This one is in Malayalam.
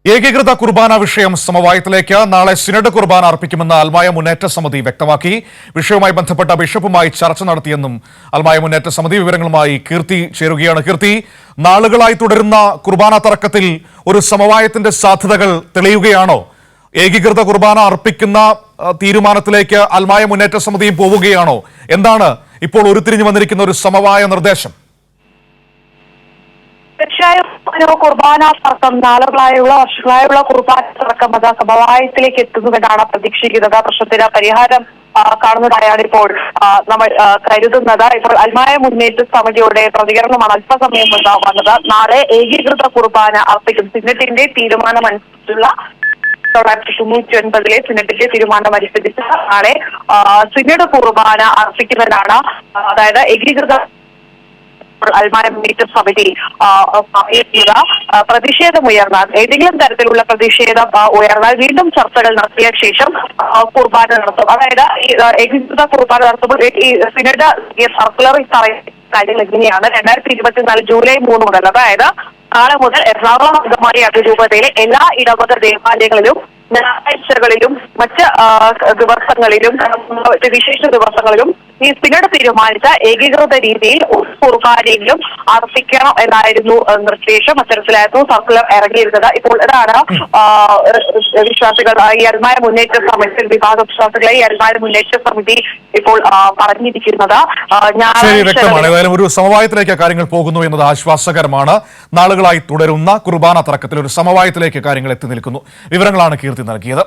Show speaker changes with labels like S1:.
S1: ഏകീകൃത കുർബാന വിഷയം സമവായത്തിലേക്ക് നാളെ സിനഡ് കുർബാന അർപ്പിക്കുമെന്ന് അൽമായ മുന്നേറ്റ സമിതി വ്യക്തമാക്കി. വിഷയവുമായി ബന്ധപ്പെട്ട ബിഷപ്പുമായി ചർച്ച നടത്തിയെന്നും അൽമായ മുന്നേറ്റ സമിതി. വിവരങ്ങളുമായി കീർത്തി ചേരുകയാണ്. കീർത്തി, നാളുകളായി തുടരുന്ന കുർബാന തർക്കത്തിൽ ഒരു സമവായത്തിന്റെ സാധ്യതകൾ തെളിയുകയാണോ? ഏകീകൃത കുർബാന അർപ്പിക്കുന്ന തീരുമാനത്തിലേക്ക് അൽമായ മുന്നേറ്റ സമിതിയും പോവുകയാണോ? എന്താണ് ഇപ്പോൾ ഉരുത്തിരിഞ്ഞു വന്നിരിക്കുന്ന ഒരു സമവായ നിർദ്ദേശം?
S2: തീർച്ചയായും കുർബാന തർക്കം നാളുകളായുള്ള വർഷങ്ങളായുള്ള കുർബാന തർക്കം അത് സമവായത്തിലേക്ക് എത്തുന്നുവെന്നാണ് പ്രതീക്ഷിക്കുന്നത്. പ്രശ്നത്തിന് പരിഹാരം കാണുന്നതായാണ് ഇപ്പോൾ നമ്മൾ കരുതുന്നത്. ഇപ്പോൾ അൽമായ മുന്നേറ്റ സമിതിയുടെ പ്രതികരണമാണ് അല്പസമയം മുൻപ് വന്നത്. നാളെ ഏകീകൃത കുർബാന അർപ്പിക്കും. സിനഡിന്റെ തീരുമാനമനുസരിച്ചുള്ള 1999 സിനഡിന്റെ തീരുമാനം അനുസരിച്ച് നാളെ സിനഡ് കുർബാന അർപ്പിക്കുന്നതിനാണ്, അതായത് ഏകീകൃത അൽമായ മുന്നേറ്റ സമിതി പ്രതിഷേധമുയർന്നാൽ, ഏതെങ്കിലും തരത്തിലുള്ള പ്രതിഷേധം ഉയർന്നാൽ വീണ്ടും ചർച്ചകൾ നടത്തിയ ശേഷം കുർബാന നടത്തും. അതായത് ഏകീകൃത കുർബാന നടത്തുമ്പോൾ ഈ സിനഡ് സർക്കുലർ കാര്യങ്ങൾ എങ്ങനെയാണ് 2024 ജൂലൈ 3 മുതൽ, അതായത് നാളെ മുതൽ എറണാകുളം അങ്കമാലി അതിരൂപതയിലെ എല്ലാ ഇടവക ദേവാലയങ്ങളിലും ഞായറാഴ്ചകളിലും മറ്റ് ദിവസങ്ങളിലും വിശേഷ ദിവസങ്ങളിലും ഈ സിനഡ് തീരുമാനിച്ച ഏകീകൃത രീതിയിൽ കുർബാനയിലും അർപ്പിക്കണം എന്നായിരുന്നു നിർദ്ദേശം. അത്തരത്തിലായിരുന്നു സർക്കുലർ ഇറങ്ങിയിരുന്നത്. ഇപ്പോൾ ഇതാണ് വിശ്വാസികൾ ഈ അൽമായ മുന്നേറ്റ സമിതി, വിഭാഗം വിശ്വാസികളെ ഈ അൽമായ മുന്നേറ്റ സമിതി ഇപ്പോൾ പറഞ്ഞിരിക്കുന്നത്.
S1: വ്യക്തമാണ്. ഏതായാലും ഒരു സമവായത്തിലേക്ക് കാര്യങ്ങൾ പോകുന്നു എന്നത് ആശ്വാസകരമാണ്. നാളുകളായി തുടരുന്ന കുർബാന തർക്കത്തിൽ ഒരു സമവായത്തിലേക്ക് കാര്യങ്ങൾ എത്തി നിൽക്കുന്നു. വിവരങ്ങളാണ് കീർത്തി നൽകിയത്.